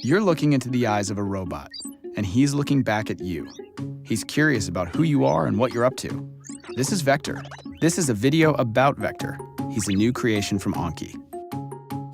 You're looking into the eyes of a robot, and he's looking back at you. He's curious about who you are and what you're up to. This is Vector. This is a video about Vector. He's a new creation from Anki.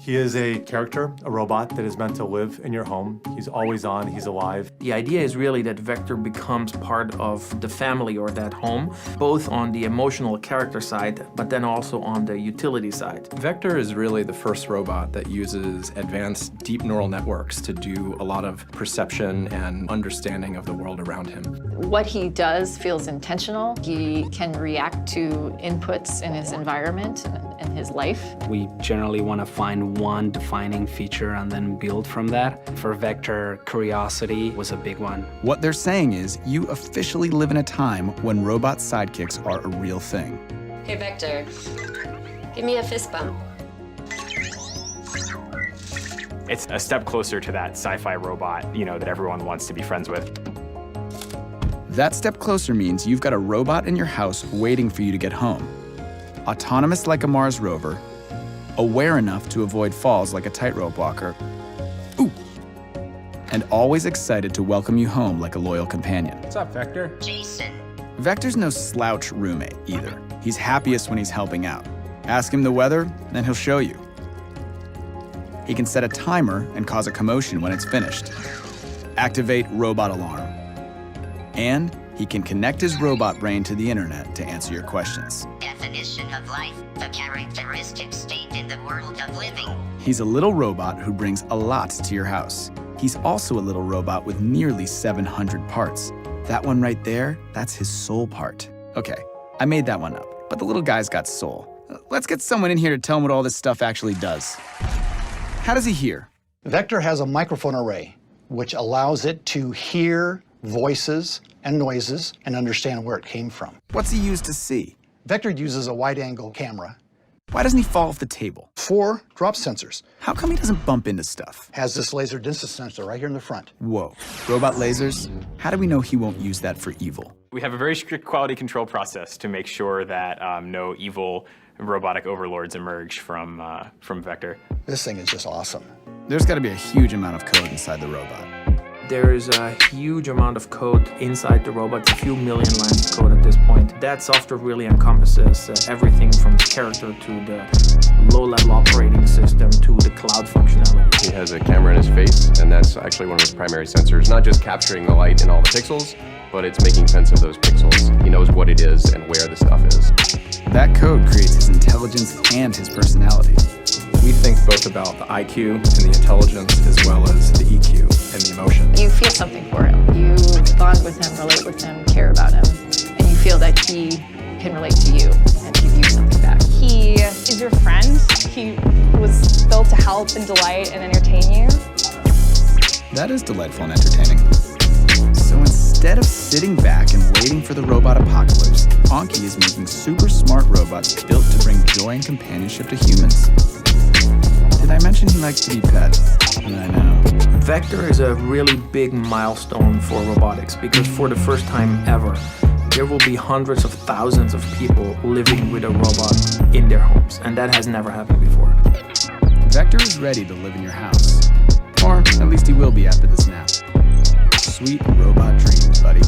He is a character, a robot that is meant to live in your home. He's always on, he's alive. The idea is really that Vector becomes part of the family or that home, both on the emotional character side, but then also on the utility side. Vector is really the first robot that uses advanced deep neural networks to do a lot of perception and understanding of the world around him. What he does feels intentional. He can react to inputs in his environment and his life. We generally want to find one defining feature and then build from that. For Vector, curiosity was a big one. What they're saying is you officially live in a time when robot sidekicks are a real thing. Hey, Vector, give me a fist bump. It's a step closer to that sci-fi robot, that everyone wants to be friends with. That step closer means you've got a robot in your house waiting for you to get home. Autonomous like a Mars rover, aware enough to avoid falls like a tightrope walker, ooh, and always excited to welcome you home like a loyal companion. What's up, Vector? Jason. Vector's no slouch roommate either. He's happiest when he's helping out. Ask him the weather, then he'll show you. He can set a timer and cause a commotion when it's finished. Activate robot alarm. And he can connect his robot brain to the internet to answer your questions. Definition of life, the characteristic state in the world of living. He's a little robot who brings a lot to your house. He's also a little robot with nearly 700 parts. That one right there, that's his soul part. Okay, I made that one up, but the little guy's got soul. Let's get someone in here to tell him what all this stuff actually does. How does he hear? Vector has a microphone array, which allows it to hear voices and noises and understand where it came from. What's he use to see? Vector uses a wide-angle camera. Why doesn't he fall off the table? 4 drop sensors. How come he doesn't bump into stuff? Has this laser distance sensor right here in the front. Whoa, robot lasers? How do we know he won't use that for evil? We have a very strict quality control process to make sure that no evil robotic overlords emerge from Vector. This thing is just awesome. There's got to be a huge amount of code inside the robot. There is a huge amount of code inside the robot, a few million lines of code at this point. That software really encompasses everything from the character to the low-level operating system to the cloud functionality. He has a camera in his face, and that's actually one of his primary sensors. Not just capturing the light in all the pixels, but it's making sense of those pixels. He knows what it is and where the stuff is. That code creates his intelligence and his personality. We think both about the IQ and the intelligence as well as the EQ and the emotion. You feel something for him. You bond with him, relate with him, care about him, and you feel that he can relate to you and give you something back. He is your friend. He was built to help and delight and entertain you. That is delightful and entertaining. So instead of sitting back and waiting for the robot apocalypse, Anki is making super smart robots built to bring joy and companionship to humans. Did I mention he likes to be pet? I know. Vector is a really big milestone for robotics because for the first time ever, there will be hundreds of thousands of people living with a robot in their homes, and that has never happened before. Vector is ready to live in your house. Or at least he will be after this nap. Sweet robot dreams, buddy.